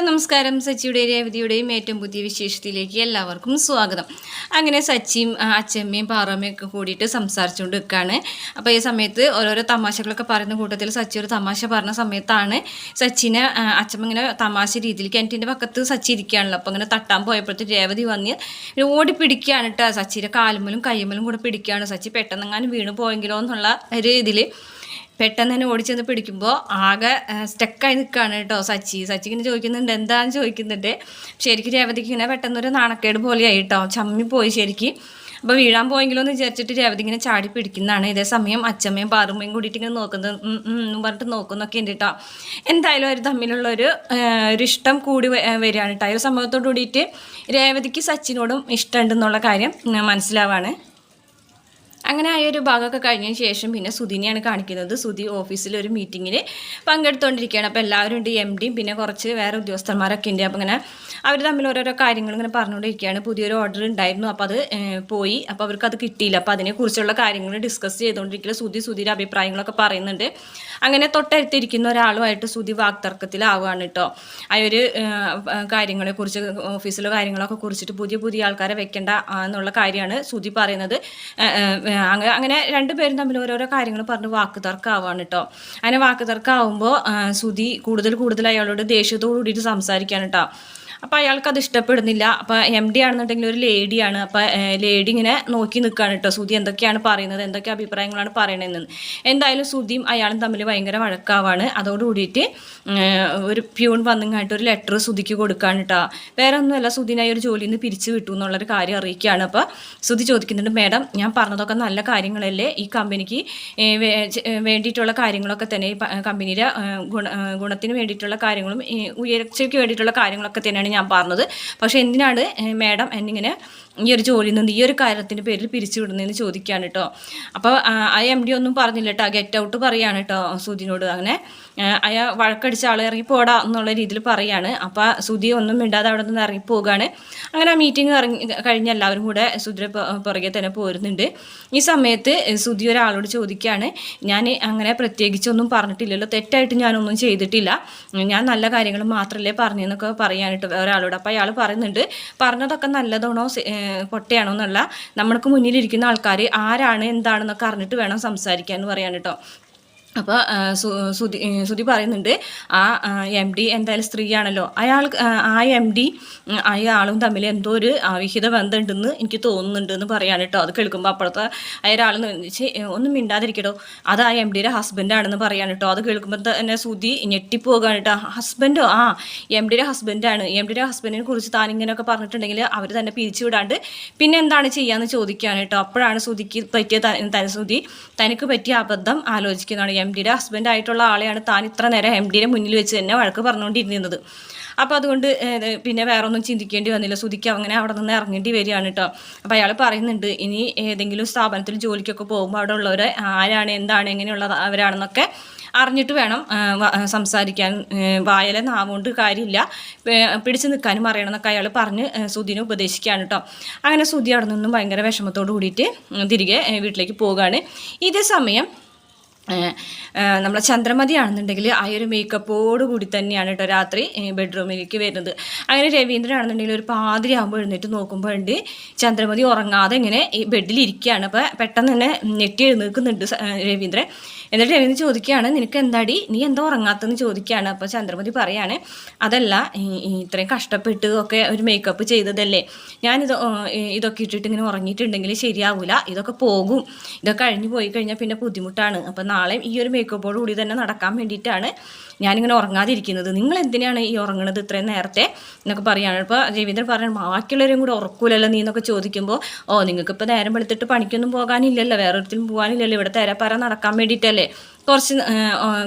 നമസ്കാരം. സച്ചിയുടെയും രേവതിയുടെയും ഏറ്റവും പുതിയ വിശേഷത്തിലേക്ക് എല്ലാവർക്കും സ്വാഗതം. അങ്ങനെ സച്ചിയും അച്ചമ്മയും പാറമ്മയും ഒക്കെ കൂടിയിട്ട് സംസാരിച്ചുകൊണ്ട് നിൽക്കുകയാണ്. അപ്പോൾ ഈ സമയത്ത് ഓരോരോ തമാശകളൊക്കെ പറയുന്ന കൂട്ടത്തിൽ സച്ചി ഒരു തമാശ പറഞ്ഞ സമയത്താണ് സച്ചിനെ അച്ചമ്മ ഇങ്ങനെ തമാശ രീതിയിൽ കിണറ്റിൻ്റെ പക്കത്ത് സച്ചി ഇരിക്കുകയാണല്ലോ. അപ്പോൾ അങ്ങനെ തട്ടാൻ പോയപ്പോഴത്തെ രേവതി വന്ന് ഓടി പിടിക്കുകയാണ് കേട്ടോ. സച്ചിയുടെ കാലുമ്മലും കയ്യുമ്മലും കൂടെ പിടിക്കുകയാണ്. സച്ചി പെട്ടെന്നെങ്ങാനും വീണ് പോയെങ്കിലോ എന്നുള്ള ഒരു ഇതിൽ പെട്ടെന്ന് തന്നെ ഓടിച്ചെന്ന് പിടിക്കുമ്പോൾ ആകെ സ്റ്റക്കായി നിൽക്കുകയാണ് കേട്ടോ. സച്ചി ഇങ്ങനെ ചോദിക്കുന്നുണ്ട്, എന്താണെന്ന് ചോദിക്കുന്നുണ്ട്. ശരിക്കും രേവതിക്ക് ഇങ്ങനെ പെട്ടെന്നൊരു നാണക്കേട് പോലെയായി കേട്ടോ. ചമ്മി പോയി ശരിക്കും. അപ്പോൾ വീഴാൻ പോയെങ്കിലോ എന്ന് വിചാരിച്ചിട്ട് രേവതി ഇങ്ങനെ ചാടി പിടിക്കുന്നതാണ്. ഇതേ സമയം അച്ചമ്മയും പാറുമ്മയും കൂടിയിട്ട് ഇങ്ങനെ നോക്കുന്നത് പറഞ്ഞിട്ട് നോക്കുന്നൊക്കെ ഉണ്ട് കേട്ടോ. എന്തായാലും അവർ തമ്മിലുള്ള ഒരു ഇഷ്ടം കൂടി വരികയാണ് കേട്ടോ. ഒരു സംഭവത്തോട് കൂടിയിട്ട് രേവതിക്ക് സച്ചിനോടും ഇഷ്ടമുണ്ടെന്നുള്ള കാര്യം മനസ്സിലാവാണ്. അങ്ങനെ ആ ഒരു ഭാഗമൊക്കെ കഴിഞ്ഞതിന് ശേഷം പിന്നെ സുധിനെയാണ് കാണിക്കുന്നത്. സുധി ഓഫീസിലൊരു മീറ്റിങ്ങിൽ പങ്കെടുത്തുകൊണ്ടിരിക്കുകയാണ്. അപ്പോൾ എല്ലാവരും ഉണ്ട്, MDയും പിന്നെ കുറച്ച് വേറെ ഉദ്യോഗസ്ഥന്മാരൊക്കെ ഉണ്ട്. അപ്പോൾ ഇങ്ങനെ അവർ തമ്മിൽ ഓരോരോ കാര്യങ്ങൾ ഇങ്ങനെ പറഞ്ഞുകൊണ്ടിരിക്കുകയാണ്. പുതിയൊരു ഓർഡർ ഉണ്ടായിരുന്നു, അപ്പോൾ അത് പോയി. അപ്പോൾ അവർക്ക് അത് കിട്ടിയില്ല. അപ്പോൾ അതിനെക്കുറിച്ചുള്ള കാര്യങ്ങൾ ഡിസ്കസ് ചെയ്തുകൊണ്ടിരിക്കുക. സുധിയുടെ അഭിപ്രായങ്ങളൊക്കെ പറയുന്നുണ്ട്. അങ്ങനെ തൊട്ടടുത്തിരിക്കുന്ന ഒരാളുമായിട്ട് സുധി വാക്തർക്കത്തിലാവുകയാണ് കേട്ടോ. ആ ഒരു കാര്യങ്ങളെക്കുറിച്ച്, ഓഫീസിലെ കാര്യങ്ങളൊക്കെ കുറിച്ചിട്ട് പുതിയ ആൾക്കാരെ വെക്കേണ്ട എന്നുള്ള കാര്യമാണ് സുധി പറയുന്നത്. അങ്ങനെ രണ്ടുപേരും തമ്മിൽ ഓരോരോ കാര്യങ്ങൾ പറഞ്ഞ് വാക്ക് തർക്കമാവാണ് കേട്ടോ. അങ്ങനെ വാക്ക് തർക്കമാവുമ്പോൾ സുധി കൂടുതൽ അയാളോട് ദേഷ്യത്തോടു കൂടിയിട്ട് സംസാരിക്കുകയാണ് കേട്ടോ. അപ്പോൾ അയാൾക്കത് ഇഷ്ടപ്പെടുന്നില്ല. അപ്പോൾ MD ആണെന്നുണ്ടെങ്കിൽ ഒരു ലേഡിയാണ്. അപ്പോൾ ലേഡി ഇങ്ങനെ നോക്കി നിൽക്കുകയാണ് കേട്ടോ. സുധി എന്തൊക്കെയാണ് പറയുന്നത്, എന്തൊക്കെ അഭിപ്രായങ്ങളാണ് പറയണതെന്ന്. എന്തായാലും സുധിയും അയാളും തമ്മിൽ ഭയങ്കര വഴക്കാവാണ്. അതോടുകൂടിയിട്ട് ഒരു പ്യൂൺ വന്നിങ്ങായിട്ട് ഒരു ലെറ്റർ സുധിക്ക് കൊടുക്കുകയാണ് കേട്ടോ. വേറെ ഒന്നുമല്ല, സുധിനായി ഒരു ജോലിയിൽ നിന്ന് പിരിച്ചു വിട്ടു എന്നുള്ളൊരു കാര്യം അറിയിക്കുകയാണ്. അപ്പോൾ സുധി ചോദിക്കുന്നുണ്ട്, മാഡം ഞാൻ പറഞ്ഞതൊക്കെ നല്ല കാര്യങ്ങളല്ലേ, ഈ കമ്പനിക്ക് വേണ്ടിയിട്ടുള്ള കാര്യങ്ങളൊക്കെ തന്നെ, ഈ കമ്പനിയുടെ ഗുണത്തിന് വേണ്ടിയിട്ടുള്ള കാര്യങ്ങളും ഉയർച്ചയ്ക്ക് വേണ്ടിയിട്ടുള്ള കാര്യങ്ങളൊക്കെ തന്നെയാണ് ഞാൻ പറഞ്ഞത്. പക്ഷേ എന്തിനാണ് മാഡം എന്നിങ്ങനെ ഈ ഒരു ജോലിയിൽ നിന്ന് ഈ ഒരു കാര്യത്തിൻ്റെ പേരിൽ പിരിച്ചു വിടുന്നതെന്ന് ചോദിക്കുകയാണ് കേട്ടോ. അപ്പോൾ ആ MD ഒന്നും പറഞ്ഞില്ല കേട്ടോ, ഗെറ്റ് ഔട്ട് പറയുകയാണ് കേട്ടോ സുധിനോട്. അങ്ങനെ അയാൾ വഴക്കടിച്ച ആൾ ഇറങ്ങിപ്പോടാ എന്നുള്ള രീതിയിൽ പറയുകയാണ്. അപ്പോൾ സുധി ഒന്നും മിണ്ടാതെ അവിടെ നിന്ന് ഇറങ്ങിപ്പോവുകയാണ്. അങ്ങനെ ആ മീറ്റിംഗ് കഴിഞ്ഞ് എല്ലാവരും കൂടെ സുധിയുടെ പുറകെ തന്നെ പോരുന്നുണ്ട്. ഈ സമയത്ത് സുധി ഒരാളോട് ചോദിക്കുകയാണ്, ഞാൻ അങ്ങനെ പ്രത്യേകിച്ചൊന്നും പറഞ്ഞിട്ടില്ലല്ലോ, തെറ്റായിട്ട് ഞാനൊന്നും ചെയ്തിട്ടില്ല, ഞാൻ നല്ല കാര്യങ്ങൾ മാത്രമല്ലേ പറഞ്ഞെന്നൊക്കെ പറയാനിട്ട് ഒരാളോട്. അപ്പോൾ അയാൾ പറയുന്നുണ്ട്, പറഞ്ഞതൊക്കെ നല്ലതാണോ പൊട്ടയാണോ എന്നുള്ള നമ്മൾക്ക് മുന്നിലിരിക്കുന്ന ആൾക്കാർ ആരാണ് എന്താണെന്നൊക്കെ അറിഞ്ഞിട്ട് വേണം സംസാരിക്കാൻ എന്ന് പറയാൻ കേട്ടോ. അപ്പോൾ സുധി പറയുന്നുണ്ട്, ആ MD എന്തായാലും സ്ത്രീയാണല്ലോ, ആ MD അയാളും തമ്മിൽ എന്തോ ഒരു അവിഹിത ബന്ധമുണ്ടെന്ന് എനിക്ക് തോന്നുന്നുണ്ട് എന്ന് പറയാൻ കേട്ടോ. അത് കേൾക്കുമ്പോൾ അപ്പോഴത്തെ ഒരാൾ ഒന്നും മിണ്ടാതിരിക്കട്ടോ, അത് ആ MDയുടെ ഹസ്ബൻഡാണെന്ന് പറയാൻ കേട്ടോ. അത് കേൾക്കുമ്പോൾ തന്നെ സുധി ഞെട്ടിപ്പോകാൻ കേട്ടോ. ഹസ്ബൻഡോ? ആ MDയുടെ ഹസ്ബൻഡാണ്. MDയുടെ ഹസ്ബൻഡിനെ കുറിച്ച് താൻ ഇങ്ങനെയൊക്കെ പറഞ്ഞിട്ടുണ്ടെങ്കിൽ അവർ തന്നെ പിരിച്ചു വിടാണ്ട് പിന്നെ എന്താണ് ചെയ്യാന്ന് ചോദിക്കാൻ കേട്ടോ. അപ്പോഴാണ് സുധിക്ക് പറ്റിയ സുധി തനിക്ക് പറ്റിയ അബദ്ധം ആലോചിക്കുന്നതാണ്. MDയുടെ ഹസ്ബൻഡ് ആയിട്ടുള്ള ആളെയാണ് താൻ ഇത്ര നേരം MDയുടെ മുന്നിൽ വെച്ച് തന്നെ വഴക്ക് പറഞ്ഞുകൊണ്ടിരുന്നത്. അപ്പോൾ അതുകൊണ്ട് പിന്നെ വേറെ ഒന്നും ചിന്തിക്കേണ്ടി വന്നില്ല. സുധിക്ക് അങ്ങനെ അവിടെ നിന്ന് ഇറങ്ങേണ്ടി വരികയാണ് കേട്ടോ. അപ്പോൾ അയാൾ പറയുന്നുണ്ട്, ഇനി ഏതെങ്കിലും സ്ഥാപനത്തിൽ ജോലിക്കൊക്കെ പോകുമ്പോൾ അവിടെ ഉള്ളവർ ആരാണ് എന്താണ് എങ്ങനെയുള്ള അവരാണെന്നൊക്കെ അറിഞ്ഞിട്ട് വേണം സംസാരിക്കാൻ. വായല നാവുകൊണ്ട് കാര്യമില്ല, പിടിച്ചു നിൽക്കാനും അറിയണമെന്നൊക്കെ അയാൾ പറഞ്ഞ് സുധിനെ ഉപദേശിക്കുകയാണ് കേട്ടോ. അങ്ങനെ സുധി അവിടെ നിന്നും ഭയങ്കര വിഷമത്തോട് കൂടിയിട്ട് തിരികെ വീട്ടിലേക്ക് പോവുകയാണ്. ഇതേ സമയം നമ്മളെ ചന്ദ്രമതി ആണെന്നുണ്ടെങ്കിൽ ആ ഒരു മേക്കപ്പോട് കൂടി തന്നെയാണ് കേട്ടോ രാത്രി ബെഡ്റൂമിലേക്ക് വരുന്നത്. അങ്ങനെ രവീന്ദ്രനാണെന്നുണ്ടെങ്കിൽ ഒരു പാതിരി ആകുമ്പോൾ എഴുന്നേറ്റ് നോക്കുമ്പോഴുണ്ട് ചന്ദ്രമതി ഉറങ്ങാതെ ഇങ്ങനെ ഈ ബെഡിലിരിക്കുകയാണ്. അപ്പോൾ പെട്ടെന്ന് തന്നെ ഞെട്ടി എഴുന്നേൽക്കുന്നുണ്ട് രവീന്ദ്രൻ. എന്നിട്ട് രവീന്ദ്രൻ ചോദിക്കുകയാണ്, നിനക്ക് എന്താടി, നീ എന്താ ഉറങ്ങാത്തെന്ന് ചോദിക്കുകയാണ്. അപ്പോൾ ചന്ദ്രമതി പറയാണ്, അതല്ല ഇത്രയും കഷ്ടപ്പെട്ട് ഒക്കെ ഒരു മേക്കപ്പ് ചെയ്തതല്ലേ, ഇതൊക്കെ ഇട്ടിട്ട് ഇങ്ങനെ ഉറങ്ങിയിട്ടുണ്ടെങ്കിൽ ശരിയാവില്ല, ഇതൊക്കെ പോകും, ഇതൊക്കെ കഴിഞ്ഞ് പോയി കഴിഞ്ഞാൽ പിന്നെ ബുദ്ധിമുട്ടാണ്. അപ്പം നാളെയും ഈ ഒരു മേക്കപ്പോട് കൂടി തന്നെ നടക്കാൻ വേണ്ടിയിട്ടാണ് ഞാനിങ്ങനെ ഉറങ്ങാതിരിക്കുന്നത്, നിങ്ങൾ എന്തിനാണ് ഈ ഉറങ്ങുന്നത് ഇത്രയും നേരത്തെ എന്നൊക്കെ പറയുകയാണ്. ഇപ്പോൾ രവീന്ദ്രൻ പറഞ്ഞു, ബാക്കിയുള്ളവരും കൂടെ ഉറക്കൂലല്ലോ നീ എന്നൊക്കെ ചോദിക്കുമ്പോൾ, നിങ്ങൾക്കിപ്പോൾ നേരം വെളുത്തിട്ട് പണിക്കൊന്നും പോകാനില്ലല്ലോ, വേറൊരിടത്തും പോകാനില്ലല്ലോ, ഇവിടെ തേരാപ്പാര നടക്കാൻ വേണ്ടിയിട്ടല്ലേ, കുറച്ച്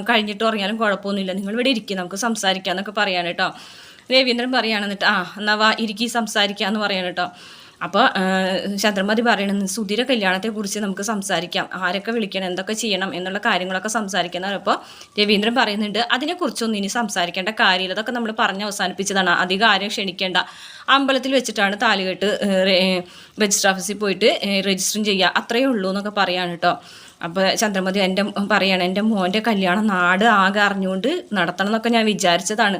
കഴിഞ്ഞിട്ട് ഉറങ്ങിയാലും കുഴപ്പമൊന്നുമില്ല, നിങ്ങൾ ഇവിടെ ഇരിക്കും, നമുക്ക് സംസാരിക്കാം എന്നൊക്കെ പറയാൻ കേട്ടോ. രവീന്ദ്രൻ പറയുകയാണ്. എന്നിട്ട് എന്നാൽ വാ ഇരിക്കി സംസാരിക്കാമെന്ന് പറയാൻ കേട്ടോ. അപ്പോൾ ചന്ദ്രമതി പറയണമെന്ന്, സുധിയുടെ കല്യാണത്തെക്കുറിച്ച് നമുക്ക് സംസാരിക്കാം, ആരൊക്കെ വിളിക്കണം, എന്തൊക്കെ ചെയ്യണം എന്നുള്ള കാര്യങ്ങളൊക്കെ സംസാരിക്കുന്ന. അപ്പോൾ രവീന്ദ്രൻ പറയുന്നുണ്ട്, അതിനെക്കുറിച്ചൊന്നും ഇനി സംസാരിക്കേണ്ട കാര്യമില്ല, അതൊക്കെ നമ്മൾ പറഞ്ഞ് അവസാനിപ്പിച്ചതാണ്, അധികം ആരും ക്ഷണിക്കേണ്ട, അമ്പലത്തിൽ വെച്ചിട്ടാണ് താലികെട്ട് രജിസ്റ്റർ ഓഫീസിൽ പോയിട്ട് രജിസ്റ്ററും ചെയ്യുക, അത്രയേ ഉള്ളൂ എന്നൊക്കെ പറയാൻ കേട്ടോ. അപ്പോൾ ചന്ദ്രമതി പറയാണ് എൻ്റെ മോൻ്റെ കല്യാണം നാട് ആകെ അറിഞ്ഞുകൊണ്ട് നടത്തണം എന്നൊക്കെ ഞാൻ വിചാരിച്ചതാണ്,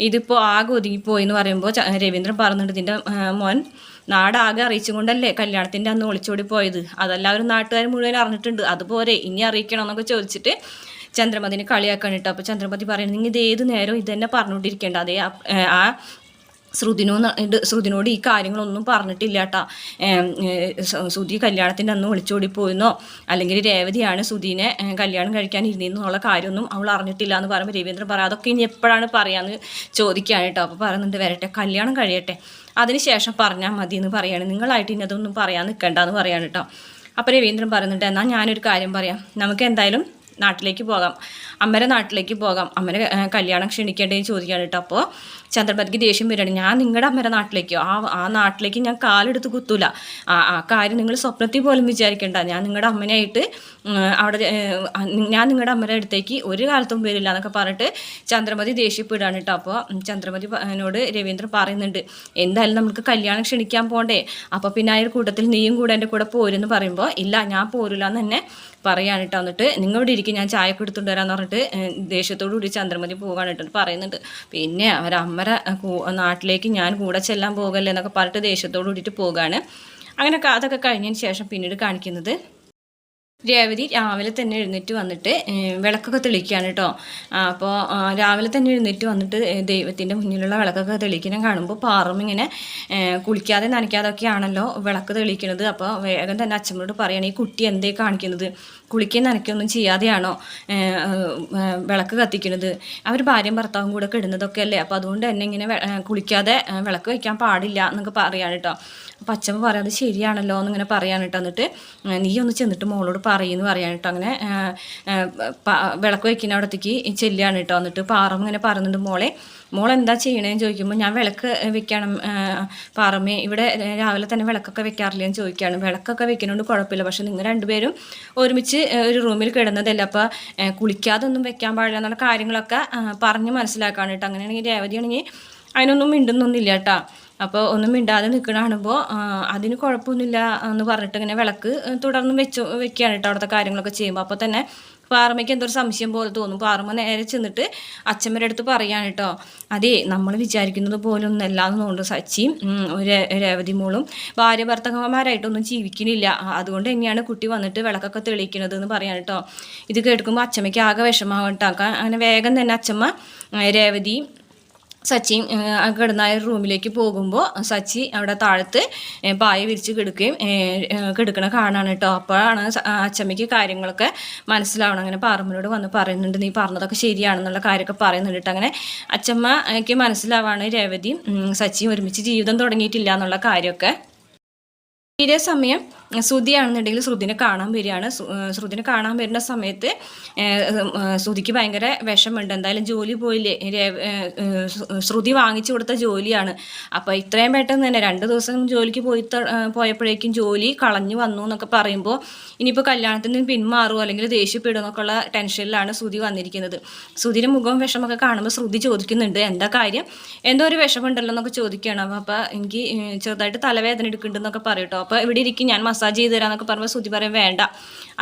ഇതിപ്പോൾ ആകെ ഒതുങ്ങിപ്പോയി എന്ന് പറയുമ്പോൾ രവീന്ദ്രൻ പറയുന്നുണ്ട്, ഇതിൻ്റെ മോൻ നാടാകെ അറിയിച്ചും കൊണ്ടല്ലേ കല്യാണത്തിൻ്റെ അന്ന് ഒളിച്ചോടി പോയത്, അതെല്ലാവരും നാട്ടുകാർ മുഴുവൻ അറിഞ്ഞിട്ടുണ്ട്, അതുപോലെ ഇനി അറിയിക്കണം എന്നൊക്കെ ചോദിച്ചിട്ട് ചന്ദ്രമതിനെ കളിയാക്കാൻ ഇട്ടു. അപ്പോൾ ചന്ദ്രമതി പറയുന്നത്, നിങ്ങൾ ഇത് ഏത് നേരവും ഇത് തന്നെ പറഞ്ഞുകൊണ്ടിരിക്കേണ്ട, അതേ ആ ശ്രുതിനോട് ഈ കാര്യങ്ങളൊന്നും പറഞ്ഞിട്ടില്ല കേട്ടോ. ശ്രുതി കല്യാണത്തിൻ്റെ അന്ന് ഒളിച്ചോടി പോയെന്നോ അല്ലെങ്കിൽ രേവതിയാണ് ശ്രുതിനെ കല്യാണം കഴിക്കാൻ ഇരുന്നെന്നുള്ള കാര്യമൊന്നും അവൾ അറിഞ്ഞിട്ടില്ല എന്ന് പറയുമ്പോൾ രവീന്ദ്രൻ പറയാം, അതൊക്കെ ഇനി എപ്പോഴാണ് പറയാമെന്ന് ചോദിക്കുകയാണ് കേട്ടോ. അപ്പോൾ പറയുന്നുണ്ട്, വരട്ടെ കല്യാണം കഴിയട്ടെ അതിനുശേഷം പറഞ്ഞാൽ മതി എന്ന് പറയാണ്, നിങ്ങളായിട്ട് ഇനി അതൊന്നും പറയാൻ നിൽക്കണ്ടെന്ന് പറയാണ് കേട്ടോ. അപ്പോൾ രവീന്ദ്രൻ പറയുന്നുണ്ട്, എന്നാൽ ഞാനൊരു കാര്യം പറയാം, നമുക്ക് എന്തായാലും നാട്ടിലേക്ക് പോകാം, അമ്മയുടെ നാട്ടിലേക്ക് പോകാം, അമ്മയുടെ കല്യാണം ക്ഷണിക്കേണ്ടതെന്ന് ചോദിക്കുകയാണ് കേട്ടോ. അപ്പോൾ ചന്ദ്രമതിക്ക് ദേഷ്യം വരികയാണ്, ഞാൻ നിങ്ങളുടെ അമ്മയുടെ നാട്ടിലേക്കോ ആ നാട്ടിലേക്ക് ഞാൻ കാലെടുത്ത് കുത്തൂല, ആ കാര്യം നിങ്ങൾ സ്വപ്നത്തിൽ പോലും വിചാരിക്കേണ്ട, ഞാൻ നിങ്ങളുടെ അമ്മനായിട്ട് അവിടെ ഞാൻ നിങ്ങളുടെ അമ്മയുടെ അടുത്തേക്ക് ഒരു കാലത്തും വരില്ല എന്നൊക്കെ പറഞ്ഞിട്ട് ചന്ദ്രമതി ദേഷ്യപ്പെടുകയാണ് കേട്ടോ. അപ്പോൾ ചന്ദ്രമതിനോട് രവീന്ദ്രൻ പറയുന്നുണ്ട്, എന്തായാലും നമുക്ക് കല്യാണം ക്ഷണിക്കാൻ പോകണ്ടേ, അപ്പോൾ പിന്നെ ആ ഒരു കൂട്ടത്തിൽ നീയും കൂടെ എൻ്റെ കൂടെ പോരെന്ന് പറയുമ്പോൾ, ഇല്ല ഞാൻ പോരില്ല എന്ന് തന്നെ പറയാണ് കേട്ടോ. എന്നിട്ട് നിങ്ങളിവിടെ ഇരിക്കും, ഞാൻ ചായക്ക് എടുത്തുകൊണ്ട് വരാമെന്ന് പറഞ്ഞിട്ട് ദേഷ്യത്തോടു കൂടി ചന്ദ്രമതി പോകാൻ ഇട്ടിട്ട് പറയുന്നുണ്ട്, പിന്നെ അവരമ്മ നാട്ടിലേക്ക് ഞാൻ കൂടെ ചെല്ലാൻ പോകല്ലേ എന്നൊക്കെ പറഞ്ഞിട്ട് ദേഷ്യത്തോടു കൂടിയിട്ട് പോകാണ്. അങ്ങനെ അതൊക്കെ കഴിഞ്ഞതിന് ശേഷം പിന്നീട് കാണിക്കുന്നത് രേവതി രാവിലെ തന്നെ എഴുന്നേറ്റ് വന്നിട്ട് വിളക്കൊക്കെ തെളിക്കുകയാണ് കേട്ടോ. അപ്പോൾ രാവിലെ തന്നെ എഴുന്നേറ്റ് വന്നിട്ട് ദൈവത്തിൻ്റെ മുന്നിലുള്ള വിളക്കൊക്കെ തെളിക്കണം കാണുമ്പോൾ പാറും ഇങ്ങനെ കുളിക്കാതെ നനയ്ക്കാതൊക്കെ ആണല്ലോ വിളക്ക് തെളിക്കുന്നത്. അപ്പോൾ വേഗം തന്നെ അച്ഛനോട് പറയണം, ഈ കുട്ടി എന്തേ കാണിക്കുന്നത്, കുളിക്കുകയും നനയ്ക്കൊന്നും ചെയ്യാതെയാണോ വിളക്ക് കത്തിക്കുന്നത്, അവർ ഭാര്യയും ഭർത്താവും കൂടെ കിടുന്നതൊക്കെ അല്ലേ, അപ്പോൾ അതുകൊണ്ട് തന്നെ ഇങ്ങനെ കുളിക്കാതെ വിളക്ക് വയ്ക്കാൻ പാടില്ല എന്നൊക്കെ പറയാണ് കേട്ടോ. അപ്പോൾ അച്ഛമ്മ പറയാം, അത് ശരിയാണല്ലോ എന്നിങ്ങനെ പറയാൻ കേട്ടോ. എന്നിട്ട് നീ ഒന്ന് ചെന്നിട്ട് മോളോട് പറയുമെന്ന് പറയാൻ കേട്ടോ. അങ്ങനെ വിളക്ക് വയ്ക്കുന്ന അവിടത്തേക്ക് ചെല്ലുകയാണ് കേട്ടോ. എന്നിട്ട് പാറമ്മ ഇങ്ങനെ പറയുന്നുണ്ട്, മോളെന്താ ചെയ്യണേന്ന് ചോദിക്കുമ്പോൾ, ഞാൻ വിളക്ക് വെക്കണം പാറമ്മേ, ഇവിടെ രാവിലെ തന്നെ വിളക്കൊക്കെ വെക്കാറില്ലെന്ന് ചോദിക്കുകയാണ്. വിളക്കൊക്കെ വെക്കുന്നതുകൊണ്ട് കുഴപ്പമില്ല, പക്ഷെ നിങ്ങൾ രണ്ടുപേരും ഒരുമിച്ച് ഒരു റൂമിൽ കിടന്നതല്ല, അപ്പോൾ കുളിക്കാതെ ഒന്നും വെക്കാൻ പാടില്ല എന്നുള്ള കാര്യങ്ങളൊക്കെ പറഞ്ഞ് മനസ്സിലാക്കാണ് കേട്ടോ. അങ്ങനെയാണെങ്കിൽ രേവതിയാണെങ്കിൽ അതിനൊന്നും മിണ്ടുന്നൊന്നുമില്ല കേട്ടോ. അപ്പോൾ ഒന്നും മിണ്ടാതെ നിൽക്കണ കാണുമ്പോൾ അതിന് കുഴപ്പമൊന്നുമില്ല എന്ന് പറഞ്ഞിട്ട് ഇങ്ങനെ വിളക്ക് തുടർന്ന് വെക്കുകയാണ് കേട്ടോ അവിടുത്തെ കാര്യങ്ങളൊക്കെ ചെയ്യുമ്പോൾ. അപ്പോൾ തന്നെ പാറമ്മയ്ക്ക് എന്തൊരു സംശയം പോലെ തോന്നും. പാറമ്മ നേരെ ചെന്നിട്ട് അച്ഛമ്മയുടെ അടുത്ത് പറയാണ് കേട്ടോ, അതേ നമ്മൾ വിചാരിക്കുന്നത് പോലെ ഒന്നല്ല എന്ന് തോന്നുന്നു, സച്ചിയും രേവതി മോളും ഭാര്യ ഭർത്താക്കന്മാരായിട്ടൊന്നും ജീവിക്കണില്ല, അതുകൊണ്ട് തന്നെയാണ് കുട്ടി വന്നിട്ട് വിളക്കൊക്കെ തെളിയിക്കുന്നത് എന്ന് പറയാൻ കേട്ടോ. ഇത് കേൾക്കുമ്പോൾ അച്ഛമ്മയ്ക്ക് ആകെ വിഷമാവും കേട്ടോ. അങ്ങനെ വേഗം തന്നെ അച്ഛമ്മ രേവതി സച്ചിൻ കിടന്ന റൂമിലേക്ക് പോകുമ്പോൾ സച്ചി അവിടെ താഴത്ത് പായ വിരിച്ച് കിടക്കണ കാണാണ് കേട്ടോ. അപ്പോഴാണ് അച്ചമ്മയ്ക്ക് കാര്യങ്ങളൊക്കെ മനസ്സിലാവണം. അങ്ങനെ പാറമ്മനോട് വന്ന് പറയുന്നുണ്ട്, നീ പറഞ്ഞതൊക്കെ ശരിയാണെന്നുള്ള കാര്യമൊക്കെ പറയുന്നുണ്ട് കേട്ടോ. അങ്ങനെ അച്ചമ്മയ്ക്ക് മനസ്സിലാവാണ് രേവതി സച്ചിയും ഒരുമിച്ച് ജീവിതം തുടങ്ങിയിട്ടില്ല എന്നുള്ള കാര്യമൊക്കെ. ഇതേ സമയം ശ്രുതിയാണെന്നുണ്ടെങ്കിൽ ശ്രുതിനെ കാണാൻ വരികയാണ്. ശ്രുതിനെ കാണാൻ വരുന്ന സമയത്ത് ശ്രുതിക്ക് ഭയങ്കര വിഷമമുണ്ട്. എന്തായാലും ജോലി പോയില്ലേ, ശ്രുതി വാങ്ങിച്ചു കൊടുത്ത ജോലിയാണ്. അപ്പോൾ ഇത്രയും പെട്ടെന്ന് തന്നെ 2 ദിവസം ജോലിക്ക് പോയപ്പോഴേക്കും ജോലി കളഞ്ഞു വന്നു എന്നൊക്കെ പറയുമ്പോൾ ഇനിയിപ്പോൾ കല്യാണത്തിൽ നിന്ന് പിന്മാറുമോ അല്ലെങ്കിൽ ദേഷ്യപ്പെടുമോ എന്നൊക്കെയുള്ള ടെൻഷനിലാണ് ശ്രുതി വന്നിരിക്കുന്നത്. ശ്രുതിയുടെ മുഖവും വിഷമൊക്കെ കാണുമ്പോൾ ശ്രുതി ചോദിക്കുന്നുണ്ട്, എന്താ കാര്യം, എന്തോ ഒരു വിഷമമുണ്ടല്ലോ എന്നൊക്കെ ചോദിക്കുകയാണ്. അപ്പോൾ എനിക്ക് ചെറുതായിട്ട് തലവേദന എടുക്കുന്നുണ്ടെന്നൊക്കെ പറയട്ടോ. അപ്പോൾ ഇവിടെ ഇരിക്കും, ഞാൻ മസാജ് ചെയ്ത് തരാമെന്നൊക്കെ പറയുമ്പോൾ ശ്രുതി പറയും, വേണ്ട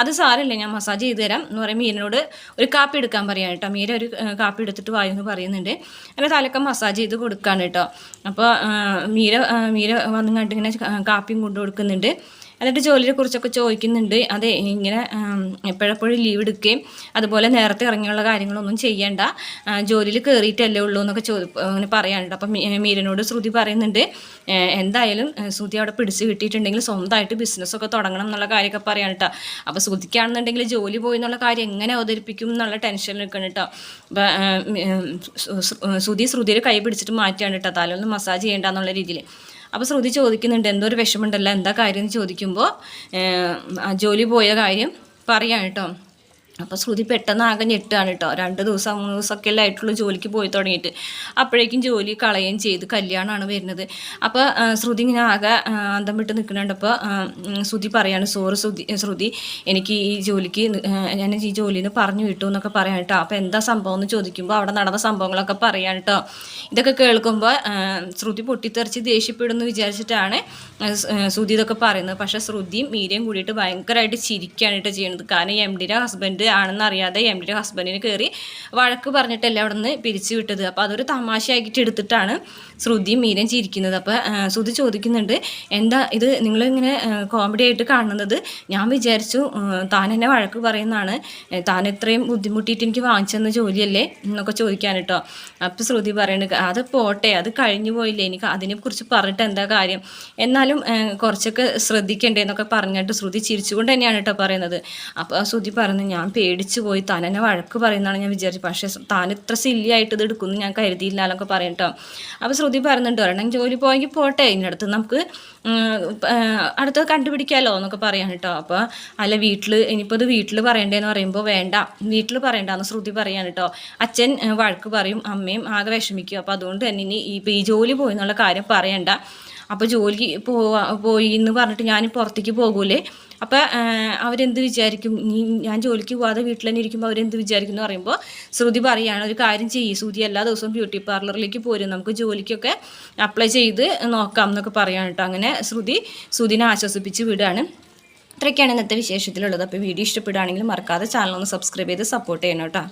അത് സാരമില്ല, ഞാൻ മസാജ് ചെയ്ത് തരാം എന്ന് പറയും. മീരനോട് ഒരു കാപ്പി എടുക്കാൻ പറയാം കേട്ടോ. മീര ഒരു കാപ്പി എടുത്തിട്ട് വായു എന്ന് പറയുന്നുണ്ട്. അങ്ങനെ തലക്കം മസാജ് ചെയ്ത് കൊടുക്കാണ് കേട്ടോ. അപ്പോൾ മീര വന്നു കണ്ട് ഇങ്ങനെ കാപ്പിയും കൊണ്ടു കൊടുക്കുന്നുണ്ട്. എന്നിട്ട് ജോലിയെ കുറിച്ചൊക്കെ ചോദിക്കുന്നുണ്ട്. അതെ, ഇങ്ങനെ എപ്പോഴെപ്പോഴും ലീവ് എടുക്കുകയും അതുപോലെ നേരത്തെ ഇറങ്ങിയുള്ള കാര്യങ്ങളൊന്നും ചെയ്യേണ്ട, ജോലിയിൽ കയറിയിട്ടല്ലേ ഉള്ളൂ എന്നൊക്കെ അങ്ങനെ പറയാനുണ്ട്. അപ്പം മീരനോട് ശ്രുതി പറയുന്നുണ്ട്, എന്തായാലും ശ്രുതി അവിടെ പിടിച്ച് കിട്ടിയിട്ടുണ്ടെങ്കിൽ സ്വന്തമായിട്ട് ബിസിനസ്സൊക്കെ തുടങ്ങണം എന്നുള്ള കാര്യമൊക്കെ പറയാൻ കേട്ടോ. അപ്പോൾ ശ്രുതിക്കാണെന്നുണ്ടെങ്കിൽ ജോലി പോയി എന്നുള്ള കാര്യം എങ്ങനെ അവതരിപ്പിക്കും എന്നുള്ള ടെൻഷനിൽ നിൽക്കണം കേട്ടോ. അപ്പം ശ്രുതിയുടെ കൈ പിടിച്ചിട്ട് മാറ്റിയാണ് കേട്ടോ, തലൊന്നും മസാജ് ചെയ്യേണ്ട എന്നുള്ള രീതിയിൽ. അപ്പോൾ ശ്രുതി ചോദിക്കുന്നുണ്ട്, എന്തോ ഒരു വിഷമമുണ്ടല്ലോ, എന്താ കാര്യം എന്ന് ചോദിക്കുമ്പോൾ ജോലി പോയ കാര്യം പറയാം കേട്ടോ. അപ്പോൾ ശ്രുതി പെട്ടെന്ന് ആകെ ഞെട്ടാണ് കേട്ടോ. 2 ദിവസം 3 ദിവസമൊക്കെ അല്ലേ ആയിട്ടുള്ളൂ ജോലിക്ക് പോയി തുടങ്ങിയിട്ട്. അപ്പോഴേക്കും ജോലി കളയുകയും ചെയ്ത് കല്യാണമാണ് വരുന്നത്. അപ്പോൾ ശ്രുതി ഇങ്ങനെ ആകെ അന്തം വിട്ട് നിൽക്കുന്നുണ്ടപ്പോൾ ശ്രുതി പറയാണ്, ശ്രുതി എനിക്ക് ഈ ജോലിക്ക് ഞാൻ ഈ ജോലിയിൽ നിന്ന് പറഞ്ഞു വിട്ടു എന്നൊക്കെ പറയാൻ കേട്ടോ. അപ്പോൾ എന്താ സംഭവം എന്ന് ചോദിക്കുമ്പോൾ അവിടെ നടന്ന സംഭവങ്ങളൊക്കെ പറയാൻ കേട്ടോ. ഇതൊക്കെ കേൾക്കുമ്പോൾ ശ്രുതി പൊട്ടിത്തെറിച്ച് ദേഷ്യപ്പെടുമെന്ന് വിചാരിച്ചിട്ടാണ് ശ്രുതി ഇതൊക്കെ പറയുന്നത്. പക്ഷേ ശ്രുതിയും മീരയും കൂടിയിട്ട് ഭയങ്കരമായിട്ട് ചിരിക്കുകയാണ് കേട്ടോ ചെയ്യുന്നത്. കാരണം എംഡിയുടെ ഹസ്ബൻഡ് ആണെന്ന് അറിയാതെ എംഡിയുടെ ഹസ്ബൻഡിന് കയറി വഴക്ക് പറഞ്ഞിട്ടല്ലേ അവിടെ നിന്ന് പിരിച്ചു വിട്ടത്. അപ്പോൾ അതൊരു തമാശയാക്കിയിട്ട് എടുത്തിട്ടാണ് ശ്രുതിയും മീരയും ചിരിക്കുന്നത്. അപ്പോൾ ശ്രുതി ചോദിക്കുന്നുണ്ട്, എന്താ ഇത് നിങ്ങളിങ്ങനെ കോമഡി ആയിട്ട് കാണുന്നത്? ഞാൻ വിചാരിച്ചു താൻ എന്നെ വഴക്ക് പറയുന്നതാണ്, താൻ ഇത്രയും ബുദ്ധിമുട്ടിയിട്ട് എനിക്ക് വാങ്ങിച്ചെന്ന ജോലിയല്ലേ എന്നൊക്കെ ചോദിക്കാൻ കേട്ടോ. അപ്പോൾ ശ്രുതി പറയുന്നത്, അത് പോട്ടെ, അത് കഴിഞ്ഞു പോയില്ലേ, എനിക്ക് അതിനെക്കുറിച്ച് പറഞ്ഞിട്ട് എന്താ കാര്യം, എന്നാലും കുറച്ചൊക്കെ ശ്രദ്ധിക്കണ്ടേ എന്നൊക്കെ പറഞ്ഞിട്ട് ശ്രുതി ചിരിച്ചുകൊണ്ട് തന്നെയാണ് കേട്ടോ പറയുന്നത്. അപ്പോൾ ശ്രുതി പറഞ്ഞു, ഞാൻ പേടിച്ചു പോയി, താൻ എന്നെ വഴക്ക് പറയുന്നതാണ് ഞാൻ വിചാരിച്ചു, പക്ഷേ താൻ ഇത്ര സില്ലി ആയിട്ട് ഇത് എടുക്കുമെന്ന് ഞാൻ കരുതിയില്ല എന്നൊക്കെ പറയും കേട്ടോ. അപ്പോൾ ശ്രുതി പറയുന്നുണ്ട്, ഒരെണ്ണം ജോലി പോയെങ്കിൽ പോട്ടെ, ഇതിനടുത്ത് നമുക്ക് അടുത്തത് കണ്ടുപിടിക്കാമല്ലോ എന്നൊക്കെ പറയാൻ കേട്ടോ. അപ്പോൾ അല്ല ഇനിയിപ്പോൾ ഇത് വീട്ടിൽ പറയണ്ടേന്ന് പറയുമ്പോൾ വേണ്ട, വീട്ടിൽ പറയണ്ടെന്ന് ശ്രുതി പറയാൻ കേട്ടോ. അച്ഛൻ വഴക്ക് പറയും, അമ്മയും ആകെ വിഷമിക്കും. അപ്പോൾ അതുകൊണ്ട് തന്നെ ഇനി ഈ ജോലി പോയി എന്നുള്ള കാര്യം പറയണ്ട. അപ്പോൾ ജോലി പോയി എന്ന് പറഞ്ഞിട്ട് ഞാൻ പുറത്തേക്ക് പോകൂലേ, അപ്പോൾ അവരെന്ത് വിചാരിക്കും, ഞാൻ ജോലിക്ക് പോകാതെ വീട്ടിൽ തന്നെ ഇരിക്കുമ്പോൾ അവരെന്ത് വിചാരിക്കും എന്ന് പറയുമ്പോൾ ശ്രുതി പറയുകയാണ്, ഒരു കാര്യം ചെയ്യും ശ്രുതി, എല്ലാ ദിവസവും ബ്യൂട്ടി പാർലറിലേക്ക് പോരും, നമുക്ക് ജോലിക്കൊക്കെ അപ്ലൈ ചെയ്ത് നോക്കാം എന്നൊക്കെ പറയാൻ കേട്ടോ. അങ്ങനെ ശ്രുതിനെ ആശ്വസിപ്പിച്ച് വിടുകയാണ്. ഇത്രയൊക്കെയാണ് ഇന്നത്തെ വിശേഷത്തിലുള്ളത്. അപ്പോൾ വീഡിയോ ഇഷ്ടപ്പെടുകയാണെങ്കിൽ മറക്കാതെ ചാനൽ ഒന്ന് സബ്സ്ക്രൈബ് ചെയ്ത് സപ്പോർട്ട് ചെയ്യണം കേട്ടോ.